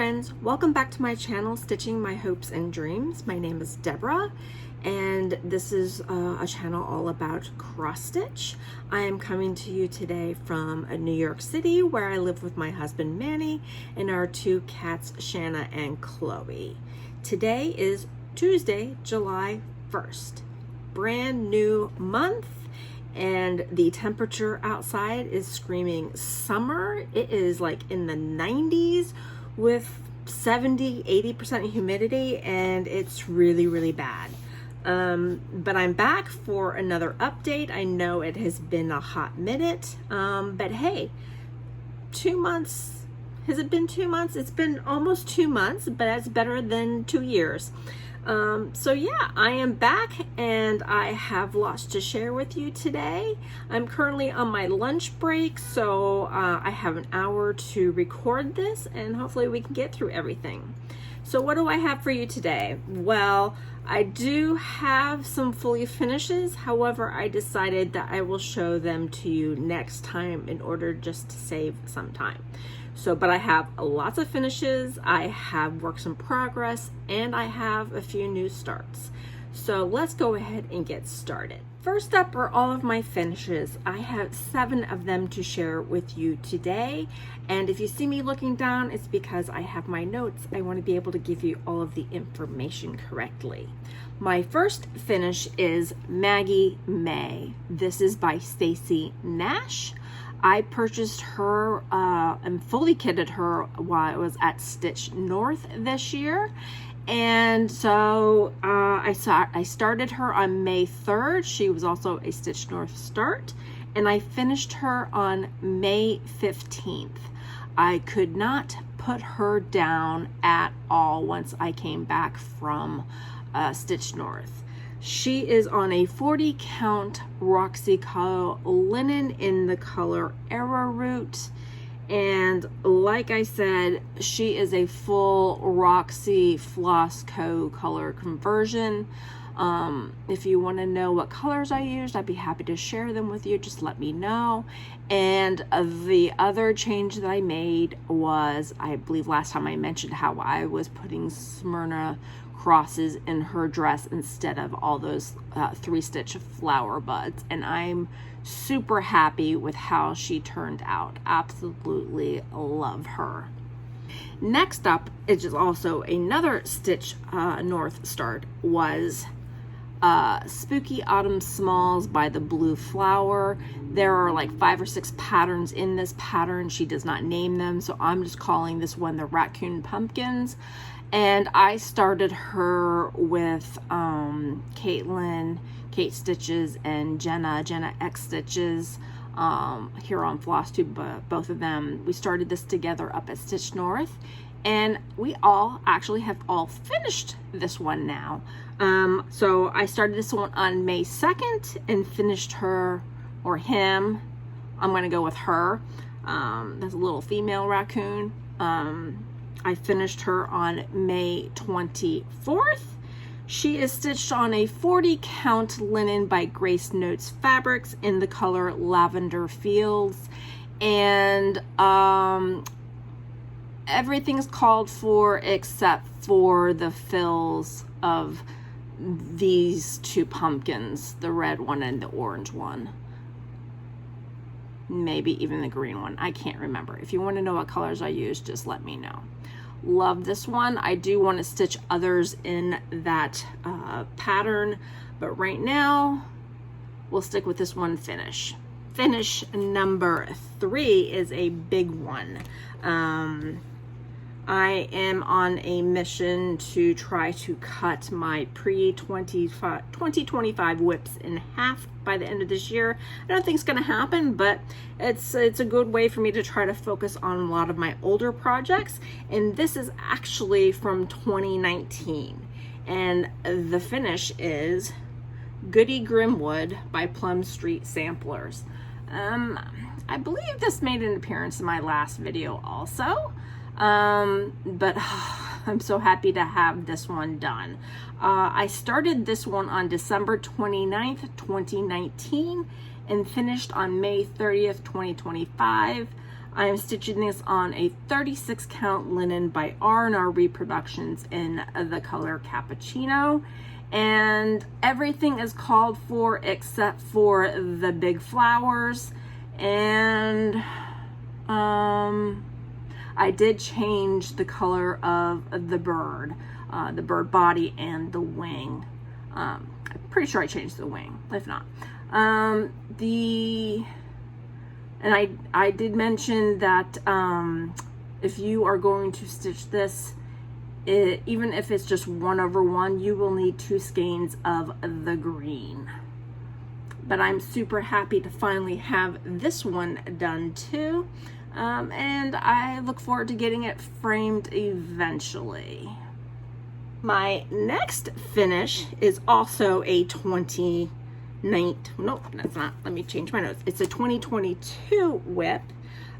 friends, welcome back to my channel, Stitching My Hopes and Dreams. My name is Deborah, and this is a channel all about cross stitch. I am coming to you today from New York City, where I live with my husband Manny and our two cats Shanna and Chloe. Today is Tuesday, July 1st. Brand new month, and the temperature outside is screaming summer. It is like in the 90s with 70-80% humidity, and it's really bad. But I'm back for another update. I know it has been a hot minute, but hey, 2 months. Has it been 2 months? It's been almost 2 months, but that's better than 2 years. So yeah, I am back and I have lots to share with you today. I'm currently on my lunch break, so I have an hour to record this and hopefully we can get through everything. So what do I have for you today? Well, I do have some fully finishes. However, I decided that I will show them to you next time in order just to save some time. So, but I have lots of finishes, I have works in progress, and I have a few new starts. So let's go ahead and get started. First up are all of my finishes. I have 7 of them to share with you today. And if you see me looking down, it's because I have my notes. I want to be able to give you all of the information correctly. My first finish is Maggie May. This is by Stacy Nash. I purchased her and fully kitted her while I was at Stitch North this year. And so I started her on May 3rd. She was also a Stitch North start. And I finished her on May 15th. I could not put her down at all once I came back from Stitch North. She is on a 40 count Roxy linen in the color Arrowroot, and like I said, she is a full Roxy Floss Co color conversion. If you want to know what colors I used, I'd be happy to share them with you. Just let me know. And the other change that I made was, I believe last time I mentioned how I was putting Smyrna crosses in her dress instead of all those 3-stitch flower buds, and I'm super happy with how she turned out. Absolutely love her. Next up, which is also another Stitch North start, was Spooky Autumn Smalls by the Blue Flower. There are like 5 or 6 patterns in this pattern. She does not name them, so I'm just calling this one the Raccoon Pumpkins. And I started her with Kate Stitches, and Jenna X Stitches here on FlossTube, both of them. We started this together up at Stitch North, and we all actually have all finished this one now. So I started this one on May 2nd and finished her, or him, I'm going to go with her. That's a little female raccoon. I finished her on May 24th. She is stitched on a 40 count linen by Grace Notes Fabrics in the color Lavender Fields. And everything's called for except for the fills of these 2 pumpkins, the red one and the orange one. Maybe even the green one. I can't remember. If you want to know what colors I use, just let me know. Love this one. I do want to stitch others in that pattern, but right now we'll stick with this one finish. Finish number 3 is a big one. I am on a mission to try to cut my pre-2025 whips in half by the end of this year. I don't think it's going to happen, but it's a good way for me to try to focus on a lot of my older projects. And this is actually from 2019. And the finish is Goody Grimwood by Plum Street Samplers. I believe this made an appearance in my last video also. But I'm so happy to have this one done. I started this one on December 29th, 2019 and finished on May 30th, 2025. I'm stitching this on a 36 count linen by R&R Reproductions in the color Cappuccino. And everything is called for except for the big flowers. And I did change the color of the bird body and the wing. I'm pretty sure I changed the wing, if not. And I did mention that if you are going to stitch this, even if it's just 1/1, you will need 2 skeins of the green. But I'm super happy to finally have this one done too. And I look forward to getting it framed eventually. My next finish is also a 2019, nope, that's not, let me change my notes. It's a 2022 whip.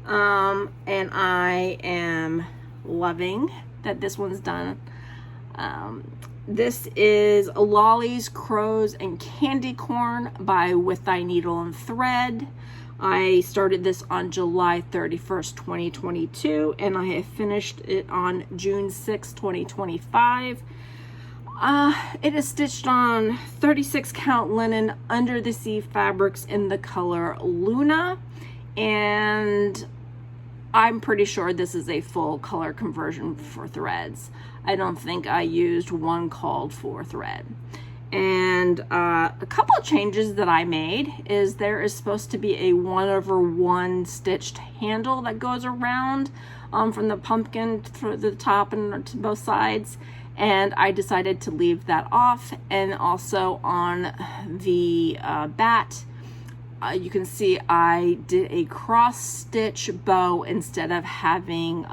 And I am loving that this one's done. This is Lollie's Crows and Candy Corn by With Thy Needle and Thread. I started this on July 31st, 2022, and I have finished it on June 6, 2025. It is stitched on 36 count linen under the sea fabrics in the color Luna, and I'm pretty sure this is a full color conversion for threads. I don't think I used one called for thread. And a couple of changes that I made is there is supposed to be a 1/1 stitched handle that goes around from the pumpkin to the top and to both sides. And I decided to leave that off. And also on the bat, you can see I did a cross stitch bow instead of having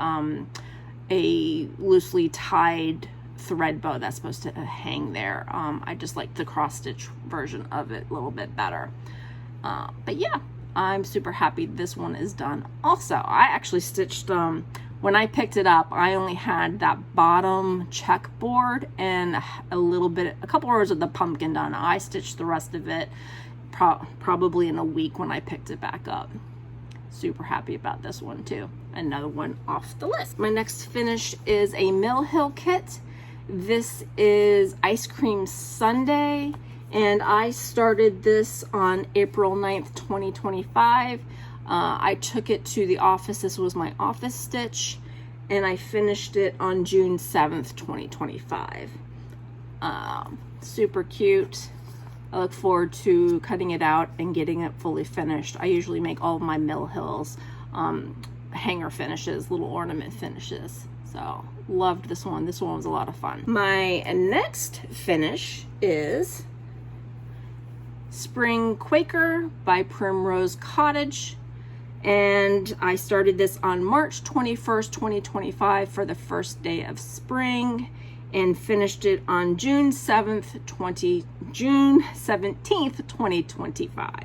a loosely tied thread bow that's supposed to hang there. I just like the cross stitch version of it a little bit better. But yeah, I'm super happy this one is done. Also, I actually stitched, when I picked it up, I only had that bottom checkboard and a couple rows of the pumpkin done. I stitched the rest of it probably in a week when I picked it back up. Super happy about this one too. Another one off the list. My next finish is a Mill Hill kit. This is Ice Cream Sundae, and I started this on April 9th, 2025. I took it to the office. This was my office stitch, and I finished it on June 7th, 2025. Super cute. I look forward to cutting it out and getting it fully finished. I usually make all of my Mill Hills hanger finishes, little ornament finishes. So loved this one. This one was a lot of fun. My next finish is Spring Quaker by Primrose Cottage. And I started this on March 21st, 2025 for the first day of spring, and finished it on June 17th, 2025.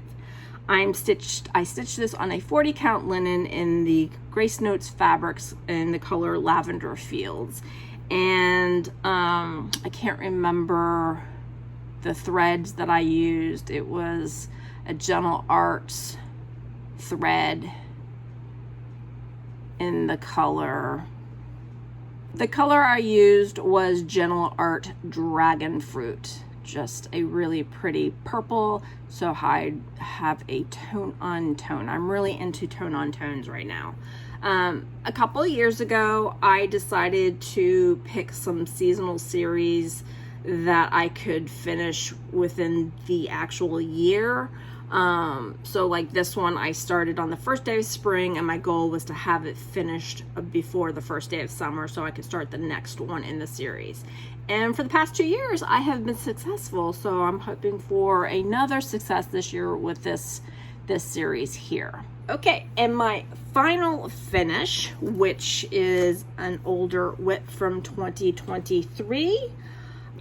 I stitched this on a 40 count linen in the Grace Notes fabrics in the color Lavender Fields. And I can't remember the threads that I used. It was a Gentle Arts thread in the color. The color I used was Gentle Art Dragon Fruit. Just a really pretty purple, so I have a tone on tone. I'm really into tone on tones right now. A couple of years ago, I decided to pick some seasonal series that I could finish within the actual year. So like this one, I started on the first day of spring, and my goal was to have it finished before the first day of summer so I could start the next one in the series. And for the past 2 years, I have been successful, so I'm hoping for another success this year with this series here. Okay, and my final finish, which is an older whip from 2023,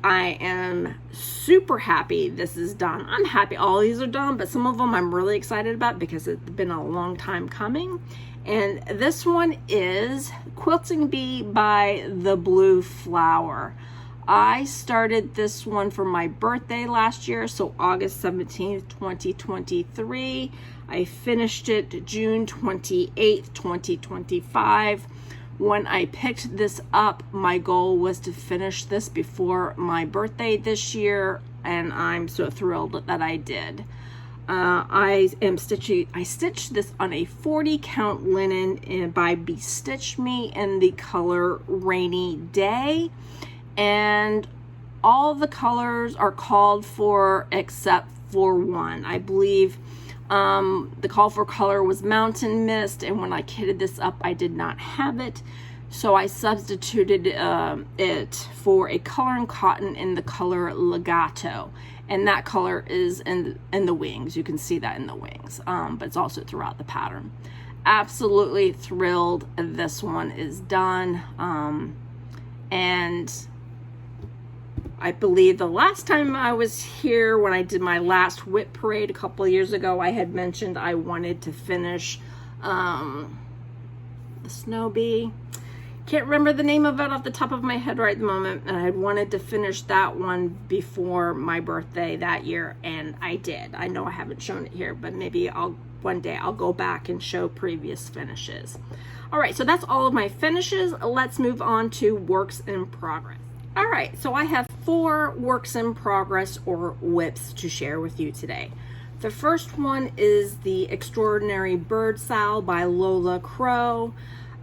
I am super happy this is done. I'm happy all these are done, but some of them I'm really excited about because it's been a long time coming. And this one is Quilting Bee by The Blue Flower. I started this one for my birthday last year, so August 17th, 2023. I finished it June 28th, 2025. When I picked this up, my goal was to finish this before my birthday this year, and I'm so thrilled that I did. I stitched this on a 40 count linen by Bestitch Me in the color Rainy Day, and all the colors are called for except for one. I believe the call for color was Mountain Mist, and when I kitted this up, I did not have it. So I substituted it for a color and cotton in the color Legato. And that color is in the wings. You can see that in the wings, but it's also throughout the pattern. Absolutely thrilled this one is done. And I believe the last time I was here, when I did my last whip parade a couple of years ago, I had mentioned I wanted to finish the Snow Bee. Can't remember the name of it off the top of my head right at the moment, and I had wanted to finish that one before my birthday that year, and I did. I know I haven't shown it here, but maybe one day I'll go back and show previous finishes. All right, so that's all of my finishes. Let's move on to works in progress. All right, so I have 4 works in progress or whips to share with you today. The first one is the Extraordinary Bird Sow by Lola Crow.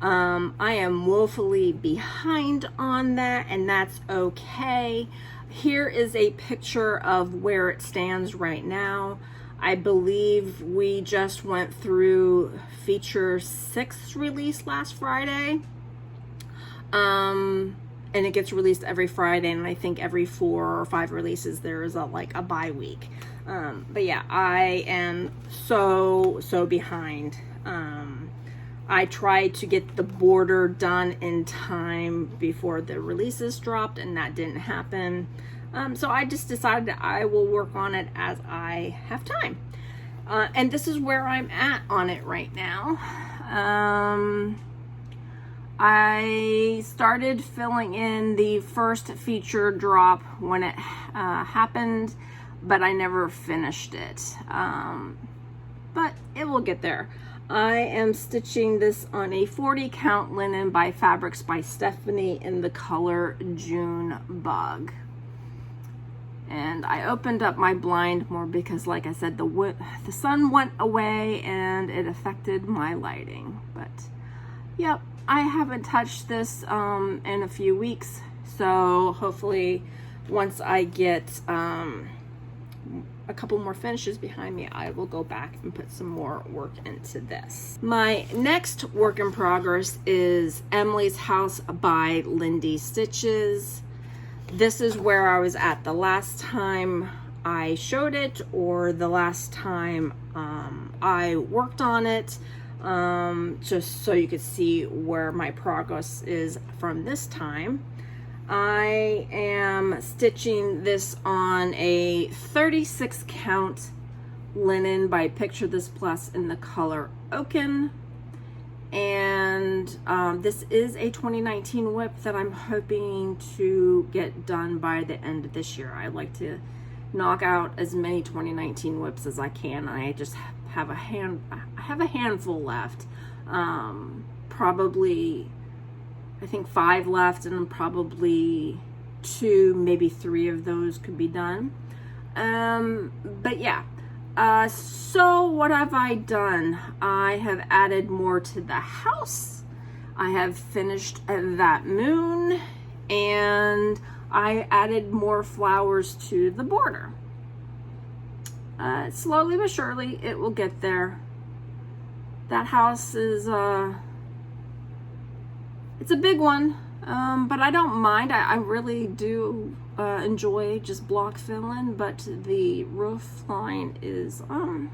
I am woefully behind on that, and that's okay. Here is a picture of where it stands right now. I believe we just went through feature 6 release last Friday. And it gets released every Friday, and I think every 4 or 5 releases there is like a bye week. But yeah, I am so behind. I tried to get the border done in time before the releases dropped, and that didn't happen. So I just decided I will work on it as I have time. And this is where I'm at on it right now. I started filling in the first feature drop when it happened, but I never finished it. But it will get there. I am stitching this on a 40 count linen by Fabrics by Stephanie in the color June Bug. And I opened up my blind more because, like I said, the sun went away and it affected my lighting. But yep, I haven't touched this in a few weeks, so hopefully once I get a couple more finishes behind me, I will go back and put some more work into this. My next work in progress is Emily's House by Lindy Stitches. This is where I was at the last time I showed it, or the last time I worked on it, just so you could see where my progress is from this time. I am stitching this on a 36 count linen by Picture This Plus in the color Oaken. And this is a 2019 whip that I'm hoping to get done by the end of this year. I'd like to knock out as many 2019 whips as I can. I just have a handful left. Probably, I think 5 left, and probably 2, maybe 3 of those could be done. But yeah, so what have I done? I have added more to the house. I have finished that moon, and I added more flowers to the border. Slowly but surely, it will get there. That house is, it's a big one, but I don't mind. I really do enjoy just block filling, but the roof line is a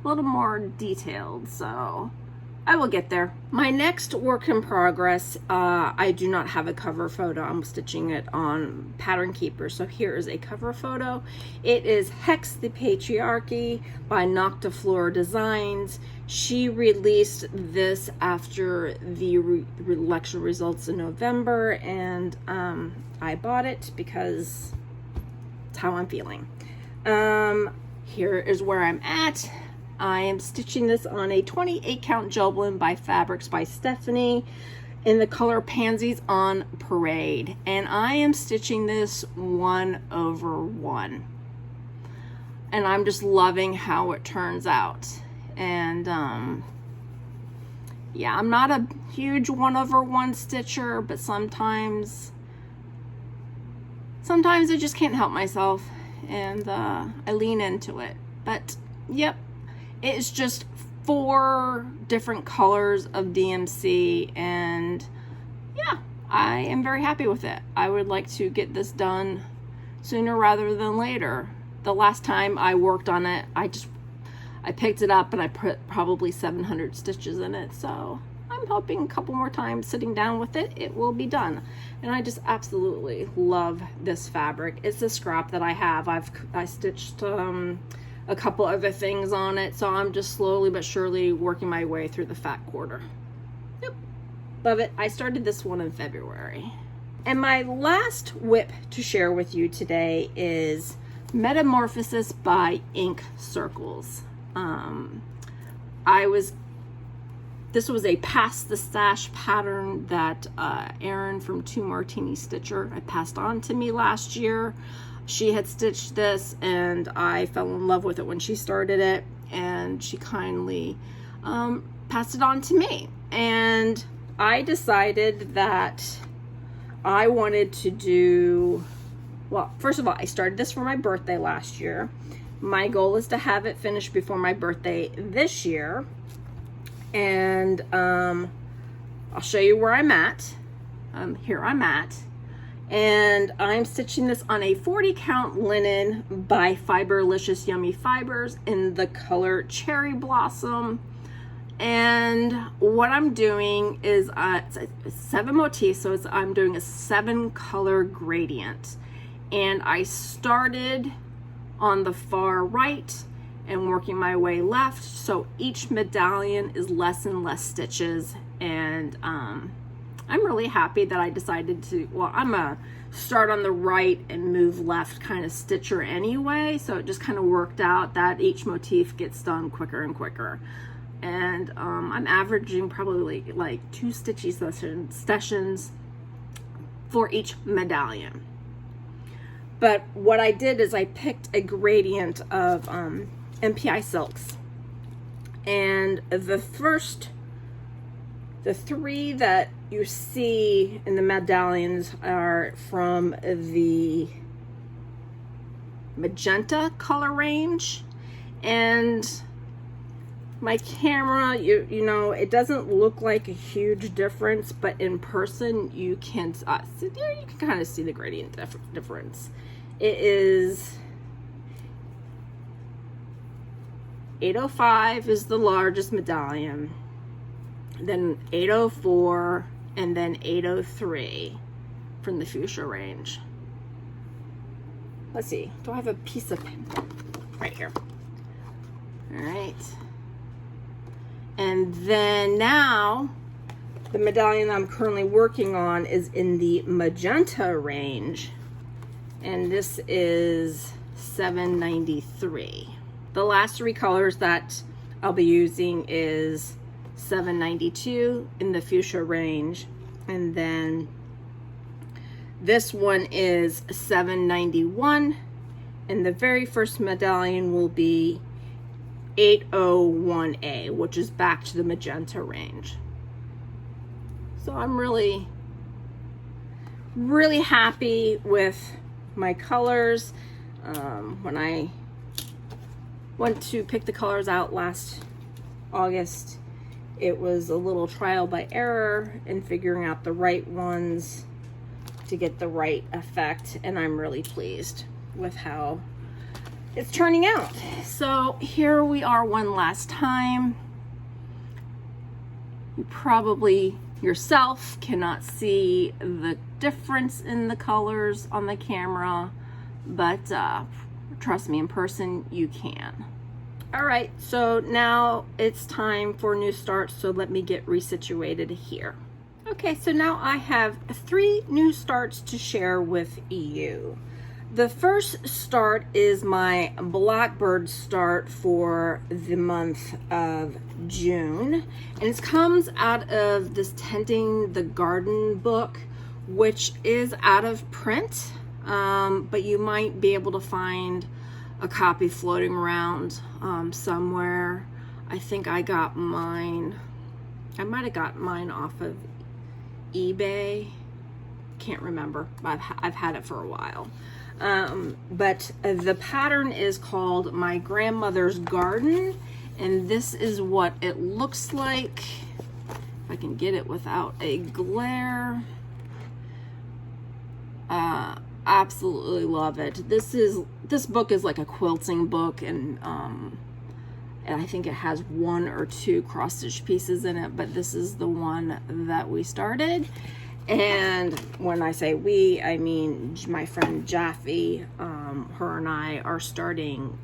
little more detailed, so I will get there. My next work in progress, I do not have a cover photo. I'm stitching it on Pattern Keeper, so here is a cover photo. It is Hex the Patriarchy by NoctiFlora Designs. She released this after the election results in November, and I bought it because it's how I'm feeling. Here is where I'm at. I am stitching this on a 28 count gel blend by Fabrics by Stephanie in the color Pansies on Parade, and I am stitching this 1/1, and I'm just loving how it turns out. And yeah, I'm not a huge 1/1 stitcher, but sometimes I just can't help myself, and I lean into it. But yep, it's just 4 different colors of DMC, and yeah, I am very happy with it. I would like to get this done sooner rather than later. The last time I worked on it, I picked it up and I put probably 700 stitches in it, so I'm hoping a couple more times sitting down with it, it will be done. And I just absolutely love this fabric. It's a scrap that I have. I stitched a couple other things on it, so I'm just slowly but surely working my way through the fat quarter. Yep, love it. I started this one in February. And my last whip to share with you today is Metamorphosis by Ink Circles. This was a Pass the Stash pattern that Erin from 2 Martini Stitcher had passed on to me last year. She had stitched this and I fell in love with it when she started it, and she kindly passed it on to me. And I decided that I wanted to do, well, first of all, I started this for my birthday last year. My goal is to have it finished before my birthday this year. And I'll show you where I'm at. Here I'm at. And I'm stitching this on a 40 count linen by Fiberlicious Yummy Fibers in the color Cherry Blossom. And what I'm doing is it's 7 motifs, so I'm doing a 7 color gradient. And I started on the far right and working my way left, so each medallion is less and less stitches. And I'm really happy that I decided to, well, I'm a start on the right and move left kind of stitcher anyway, so it just kind of worked out that each motif gets done quicker and quicker. And I'm averaging probably like 2 stitchy sessions for each medallion. But what I did is I picked a gradient of MPI silks, and the 3 that you see in the medallions are from the magenta color range. And my camera, you know, it doesn't look like a huge difference, but in person you can you can kind of see the gradient difference. It is 805 is the largest medallion, then 804, and then 803 from the fuchsia range. Let's see, do I have a piece of pen? Right here. All right. And then now the medallion I'm currently working on is in the magenta range, and this is 793. The last 3 colors that I'll be using is 792 in the fuchsia range, and then this one is 791, and the very first medallion will be 801A, which is back to the magenta range. So I'm really happy with my colors. When I went to pick the colors out last August, it was a little trial by error in figuring out the right ones to get the right effect, and I'm really pleased with how it's turning out. So here we are one last time. You probably yourself cannot see the difference in the colors on the camera, but trust me, in person you can. All right, so now it's time for new starts, so let me get resituated here. Okay, so now I have 3 new starts to share with you. The first start is my Blackbird start for the month of June, and it comes out of this Tending the Garden book, which is out of print, but you might be able to find a copy floating around somewhere. I think I got mine, I might have got mine off of eBay, can't remember, but I've had it for a while. But the pattern is called My Grandmother's Garden, and this is what it looks like. If I can get it without a glare. Absolutely love it. This book is like a quilting book, and I think it has 1 or 2 cross stitch pieces in it, but this is the one that we started. And when I say we, I mean my friend Jaffe. Her and I are starting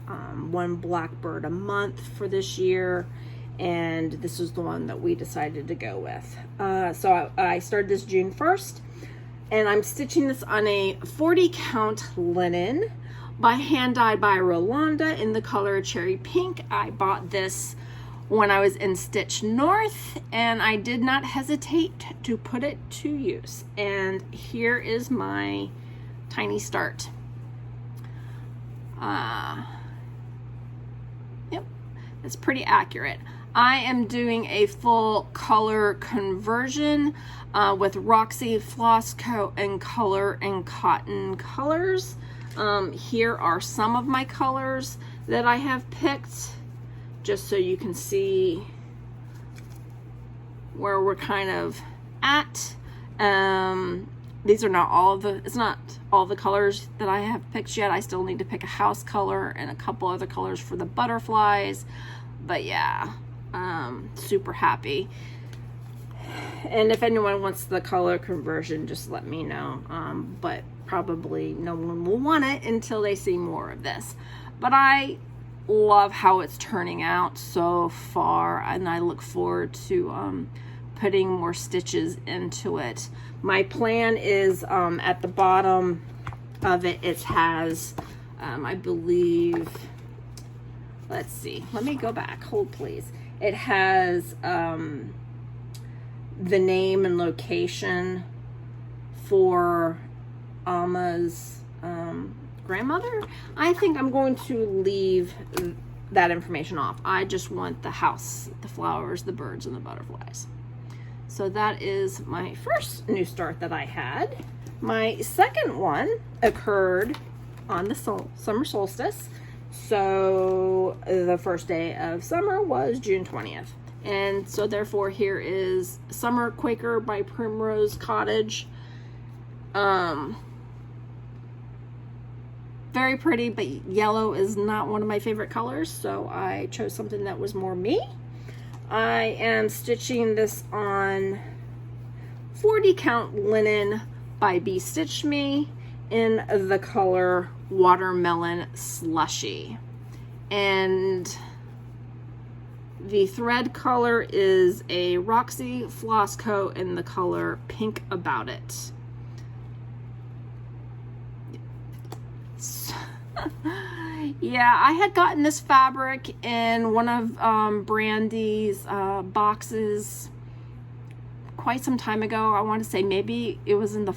1 Blackbird a month for this year, and this is the one that we decided to go with. So I started this June 1st, and I'm stitching this on a 40 count linen by hand dyed by Rolanda in the color Cherry Pink. I bought this when I was in Stitch North, and I did not hesitate to put it to use. And here is my tiny start. Yep, it's pretty accurate. I am doing a full color conversion with Roxy Floss Coat and Color and Cotton colors. Here are some of my colors that I have picked, just so you can see where we're kind of at. These are not all the, it's not all the colors that I have picked yet. I still need to pick a house color and a couple other colors for the butterflies. But yeah, super happy. And if anyone wants the color conversion, just let me know. But probably no one will want it until they see more of this. But I love how it's turning out so far, and I look forward to putting more stitches into it. My plan is at the bottom of it, it has I believe, let's see, let me go back, hold please. It has the name and location for Alma's grandmother. I think I'm going to leave that information off. I just want the house, the flowers, the birds, and the butterflies. So that is my first new start that I had. My second one occurred on the summer solstice. So the first day of summer was June 20th. And so therefore here is Summer Quaker by Primrose Cottage. Very pretty, but yellow is not one of my favorite colors, so I chose something that was more me. I am stitching this on 40 count linen by Bee Stitch Me in the color Watermelon Slushy. And the thread color is a Roxy Floss Coat in the color Pink About It. Yeah, I had gotten this fabric in one of Brandy's boxes quite some time ago. I want to say maybe it was in the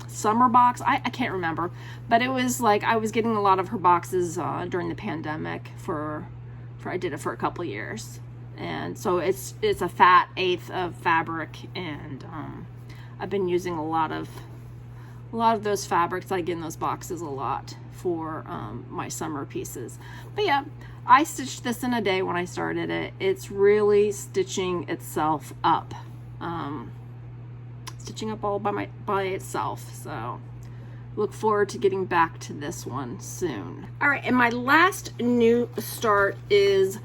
summer box. I can't remember, but it was like I was getting a lot of her boxes during the pandemic for I did it for a couple years, and so it's a fat eighth of fabric, and I've been using a lot of those fabrics I get in those boxes a lot for my summer pieces. But yeah, I stitched this in a day when I started it. It's really stitching itself up, stitching up all by itself. So look forward to getting back to this one soon. All right, and my last new start is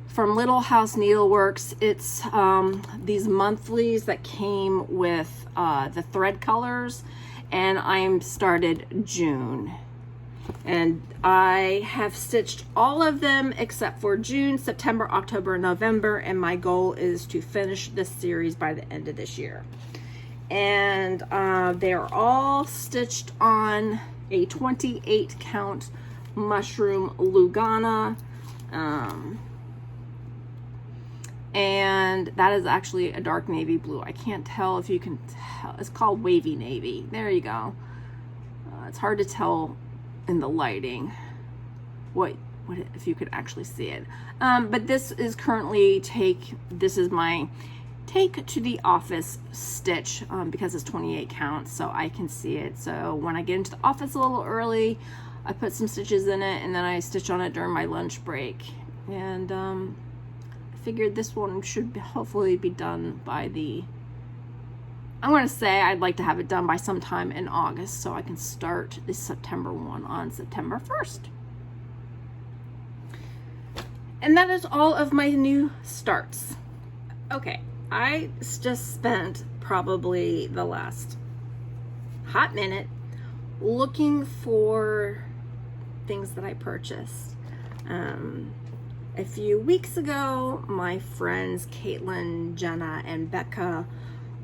from Little House Needleworks. It's these monthlies that came with the thread colors, and I'm started June. And I have stitched all of them except for June, September, October, and November, and my goal is to finish this series by the end of this year. And they're all stitched on a 28 count mushroom Lugana. And that is actually a dark navy blue. I can't tell if you can tell. It's called wavy navy. There you go. It's hard to tell in the lighting what if you could actually see it. But this is currently this is my take to the office stitch, because it's 28 counts, so I can see it. So when I get into the office a little early, I put some stitches in it, and then I stitch on it during my lunch break. And I figured this one should hopefully be done by I'm going to say I'd like to have it done by sometime in August, so I can start this September one on September 1st. And that is all of my new starts. Okay, I just spent probably the last hot minute looking for things that I purchased. A few weeks ago, my friends Caitlin, Jenna, and Becca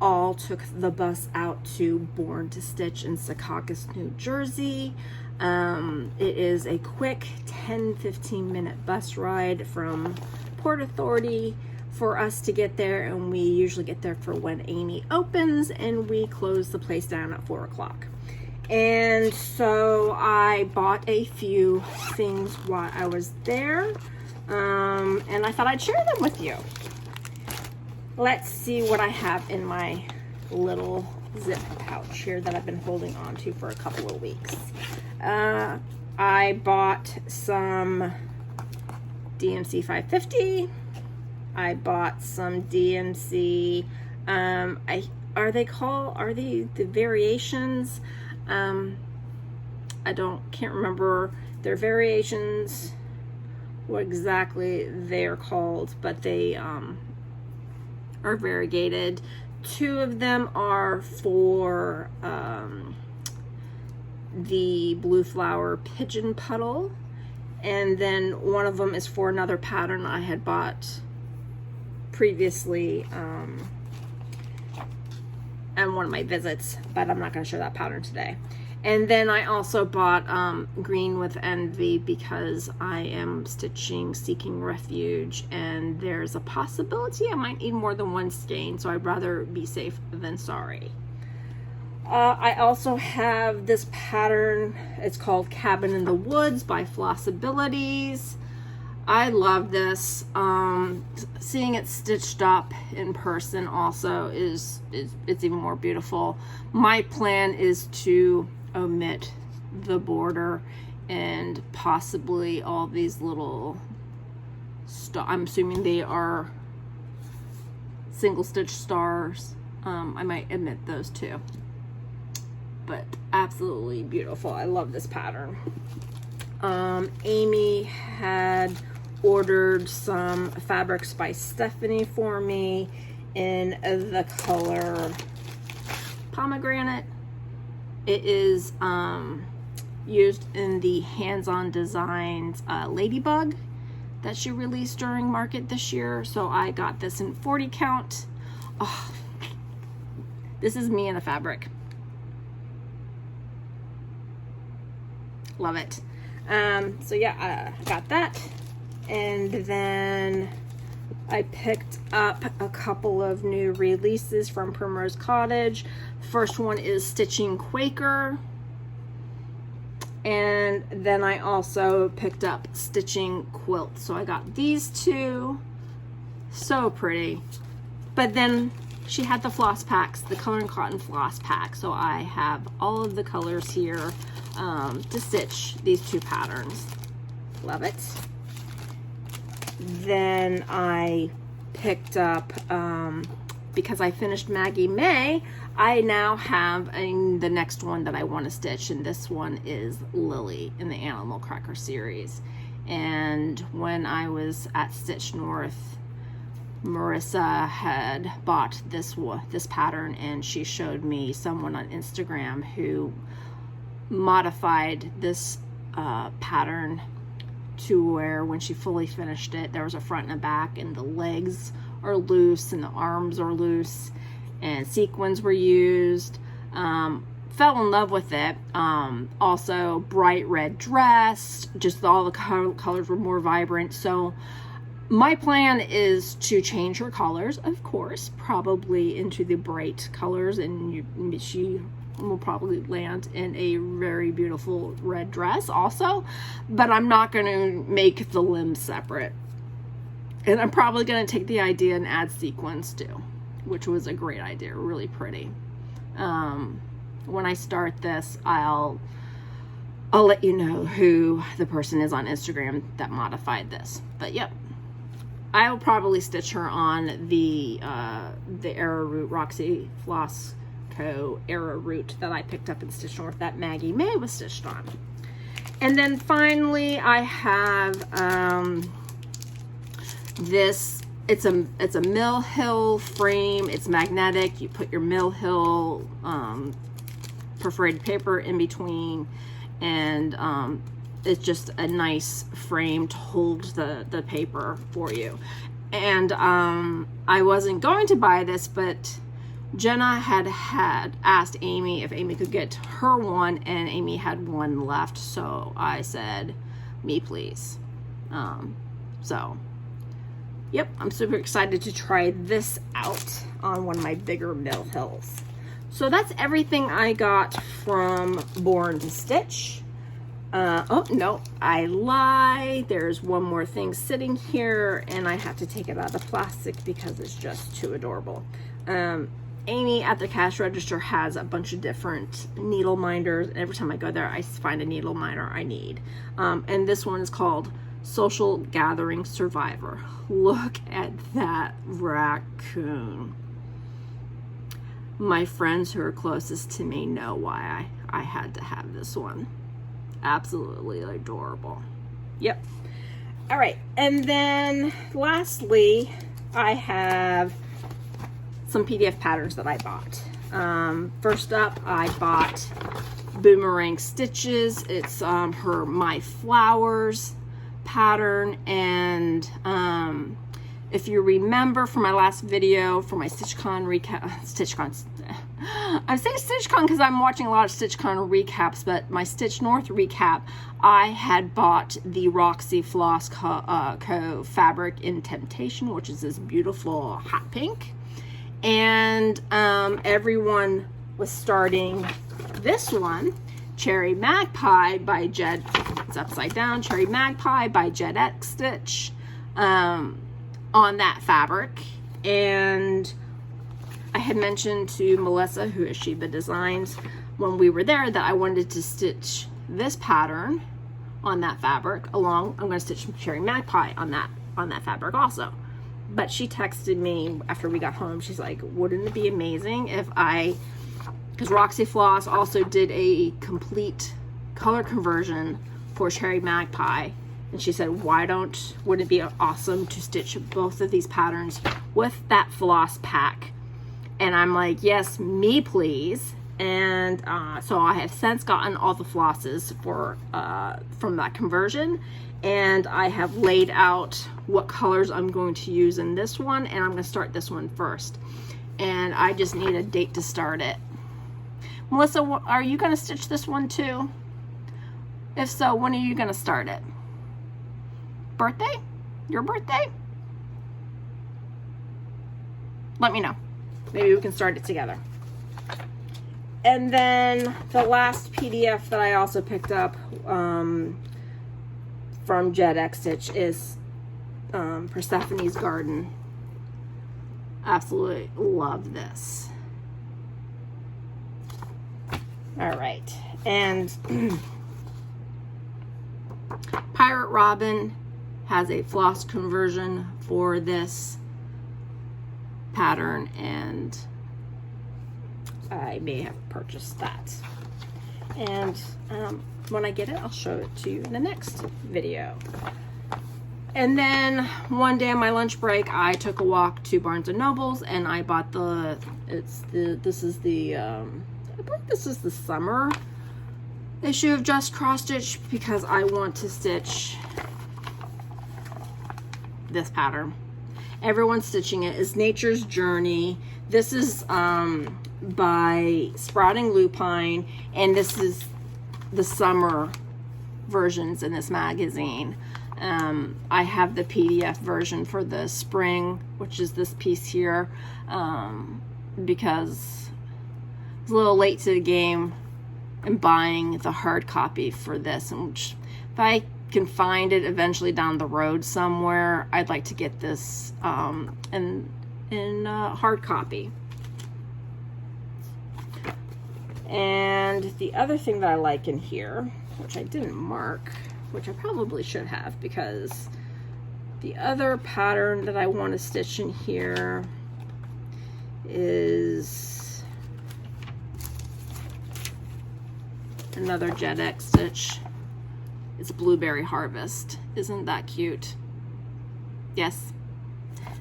all took the bus out to Born to Stitch in Secaucus, New Jersey. It is a quick 10-15 minute bus ride from Port Authority for us to get there, and we usually get there for when Amy opens, and we close the place down at 4 o'clock. And so I bought a few things while I was there, and I thought I'd share them with you. Let's see what I have in my little zip pouch here that I've been holding on to for a couple of weeks. I bought some DMC 550. I bought some DMC, are they the variations? Can't remember their variations, what exactly they're called, but they are variegated. Two of them are for the Blue Flower Pigeon Puddle, and then one of them is for another pattern I had bought previously on one of my visits, but I'm not going to show that pattern today. And then I also bought Green with Envy because I am stitching Seeking Refuge, and there's a possibility I might need more than one skein, so I'd rather be safe than sorry. I also have this pattern. It's called Cabin in the Woods by FlossTubers. I love this. Seeing it stitched up in person also it's even more beautiful. My plan is to omit the border and possibly all these little I'm assuming they are single stitch stars. I might omit those too, but absolutely beautiful. I love this pattern. Amy had ordered some fabrics by Stephanie for me in the color Pomegranate. It is used in the Hands-On Designs Ladybug that she released during market this year, so I got this in 40 count. Oh, this is me in a fabric. Love it. So yeah, I got that. And then I picked up a couple of new releases from Primrose Cottage. First one is Stitching Quaker. And then I also picked up Stitching Quilt. So I got these two. So pretty. But then she had the floss packs, the Color and Cotton floss pack. So I have all of the colors here to stitch these two patterns. Love it. Then I picked up, because I finished Maggie May, I now have the next one that I want to stitch, and this one is Lily in the Animal Cracker series. And when I was at Stitch North, Marissa had bought this pattern, and she showed me someone on Instagram who modified this pattern to where when she fully finished it, there was a front and a back, and the legs are loose and the arms are loose, and sequins were used. fell in love with it. Also bright red dress, just all the colors were more vibrant. So my plan is to change her colors, of course, probably into the bright colors, and she will probably land in a very beautiful red dress also, but I'm not going to make the limbs separate. And I'm probably going to take the idea and add sequins too, which was a great idea, really pretty. When I start this, I'll let you know who the person is on Instagram that modified this. But yep, I'll probably stitch her on the Arrowroot Roxy Floss Co. Arrowroot that I picked up and stitched on, that Maggie May was stitched on. And then finally, I have this. It's a Mill Hill frame. It's magnetic. You put your Mill Hill perforated paper in between, and it's just a nice frame to hold the paper for you. And I wasn't going to buy this, but Jenna had asked Amy if Amy could get her one, and Amy had one left, so I said, me please. So yep, I'm super excited to try this out on one of my bigger Mill Hills. So that's everything I got from Born to Stitch. Oh no, I lie. There's one more thing sitting here, and I have to take it out of plastic because it's just too adorable. Amy at the cash register has a bunch of different needle minders. Every time I go there, I find a needle minder I need. And this one is called Social Gathering Survivor. Look at that raccoon. My friends who are closest to me know why I had to have this one. Absolutely adorable. Yep. All right, and then lastly, I have some PDF patterns that I bought. First up, I bought Boomerang Stitches. It's her My Flowers pattern, and if you remember from my last video, for my StitchCon recap, I'm saying StitchCon because I'm watching a lot of StitchCon recaps, but my Stitch North recap, I had bought the Roxy Floss Co. fabric in Temptation, which is this beautiful hot pink, and everyone was starting this one, Cherry Magpie by Jed, it's upside down, Cherry Magpie by Jed X Stitch, on that fabric. And I had mentioned to Melissa, who is Sheba Designs, when we were there, that I wanted to stitch this pattern on that fabric along. I'm going to stitch Cherry Magpie on that fabric also. But she texted me after we got home. She's like, wouldn't it be amazing if because Roxy Floss also did a complete color conversion for Cherry Magpie, and she said, wouldn't it be awesome to stitch both of these patterns with that floss pack? And I'm like, yes, me please. And so I have since gotten all the flosses from that conversion, and I have laid out what colors I'm going to use in this one, and I'm going to start this one first. And I just need a date to start it. Melissa, are you going to stitch this one too? If so, when are you going to start it? Birthday? Your birthday? Let me know. Maybe we can start it together. And then the last PDF that I also picked up from Jed X Stitch is Persephone's Garden. Absolutely love this. All right, and Pirate Robin has a floss conversion for this pattern, and I may have purchased that. And when I get it, I'll show it to you in the next video. And then one day on my lunch break, I took a walk to Barnes & Noble's, and I bought this is the summer issue of Just Cross Stitch, because I want to stitch this pattern. Everyone's stitching it. Is Nature's Journey. This is by Sprouting Lupine, and this is the summer versions in this magazine. I have the PDF version for the spring, which is this piece here, because it's a little late to the game in buying the hard copy for this, and which, if I can find it eventually down the road somewhere, I'd like to get this in hard copy. And the other thing that I like in here, which I didn't mark, which I probably should have, because the other pattern that I want to stitch in here is another Jet X stitch. It's Blueberry Harvest. Isn't that cute? Yes,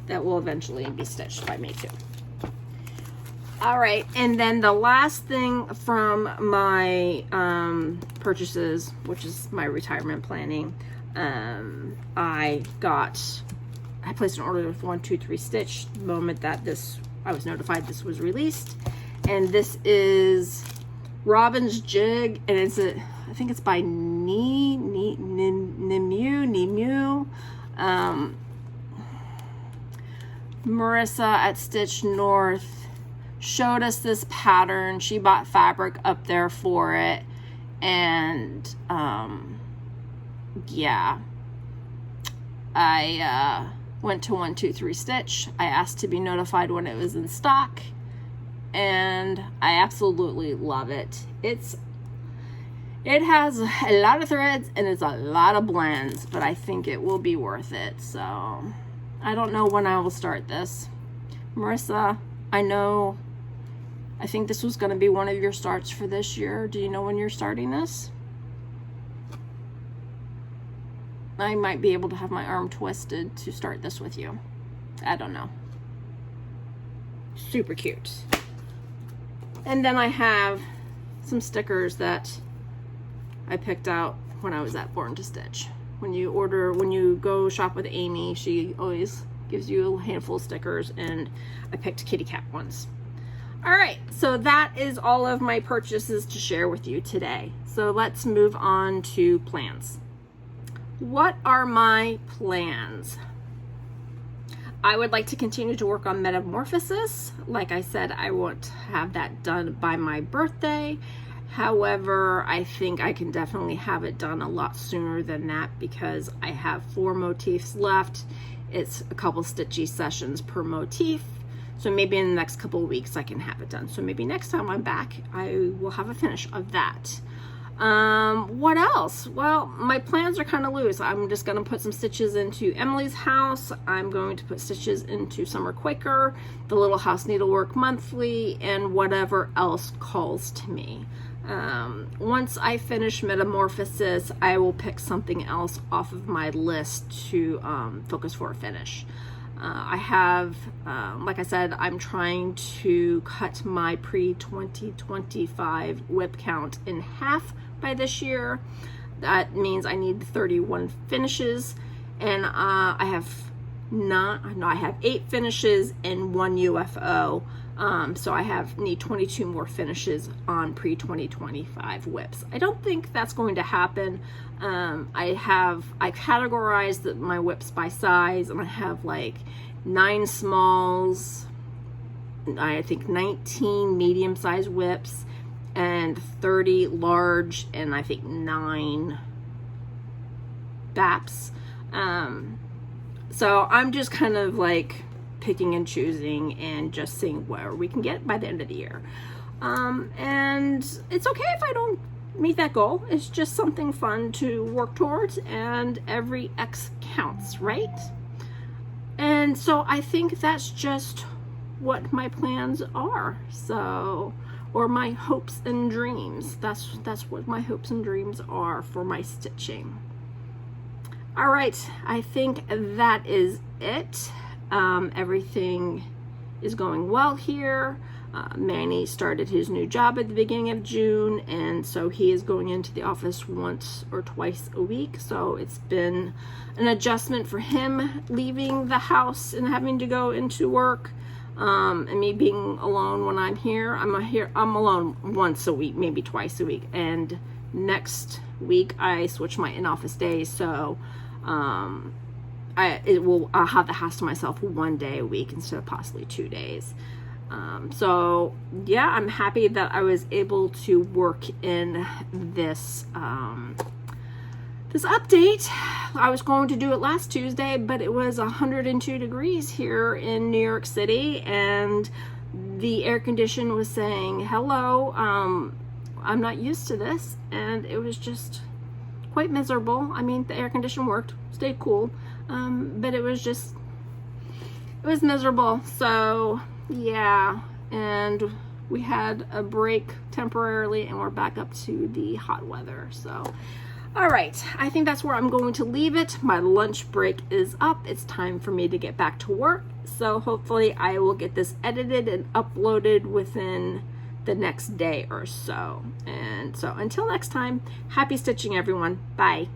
that will eventually be stitched by me too. All right, and then the last thing from my purchases, which is my retirement planning, I placed an order with 123 Stitch the moment that I was notified this was released, and this is Robin's Jig, and I think it's by Nemu. Marissa at Stitch North showed us this pattern. She bought fabric up there for it, and yeah, I went to 123 Stitch. I asked to be notified when it was in stock, and I absolutely love it. It has a lot of threads and it's a lot of blends, but I think it will be worth it. So I don't know when I will start this. Marissa, I think this was going to be one of your starts for this year. Do you know when you're starting this? I might be able to have my arm twisted to start this with you. I don't know. Super cute. And then I have some stickers that I picked out when I was at Born to Stitch. When you go shop with Amy, she always gives you a handful of stickers, and I picked kitty cat ones. All right, so that is all of my purchases to share with you today. So let's move on to plans. What are my plans? I would like to continue to work on Metamorphosis. Like I said, I want to have that done by my birthday. However, I think I can definitely have it done a lot sooner than that, because I have 4 motifs left. It's a couple stitchy sessions per motif. So maybe in the next couple of weeks I can have it done. So maybe next time I'm back, I will have a finish of that. What else? Well, my plans are kind of loose. I'm just going to put some stitches into Emily's house. I'm going to put stitches into Summer Quaker, the Little House Needlework Monthly, and whatever else calls to me. Once I finish Metamorphosis, I will pick something else off of my list to focus for a finish. I have, like I said, I'm trying to cut my pre-2025 whip count in half by this year. That means I need 31 finishes, and I have 8 finishes and 1 UFO. So I need 22 more finishes on pre-2025 whips. I don't think that's going to happen. I categorized my whips by size, and I have like 9 smalls, I think 19 medium-sized whips, and 30 large, and I think 9 BAPs. So I'm just kind of like picking and choosing and just seeing where we can get by the end of the year. And it's okay if I don't meet that goal. It's just something fun to work towards, and every X counts, right? And so I think that's just what my plans are. So, or my hopes and dreams. That's what my hopes and dreams are for my stitching. All right, I think that is it. Everything is going well here. Manny started his new job at the beginning of June, and so he is going into the office once or twice a week. So it's been an adjustment for him leaving the house and having to go into work. And me being alone when I'm here, I'm alone once a week, maybe twice a week. And next week I switch my in-office days, so I'll have the house to myself one day a week instead of possibly 2 days. So yeah, I'm happy that I was able to work in this this update. I was going to do it last Tuesday, but it was 102 degrees here in New York City, and the air condition was saying hello. I'm not used to this, and it was just quite miserable. I mean, the air condition worked, stayed cool, but it was miserable. So yeah, and we had a break temporarily, and we're back up to the hot weather. So all right, I think that's where I'm going to leave it. My lunch break is up. It's time for me to get back to work. So hopefully I will get this edited and uploaded within the next day or so. And so until next time, happy stitching, everyone. Bye.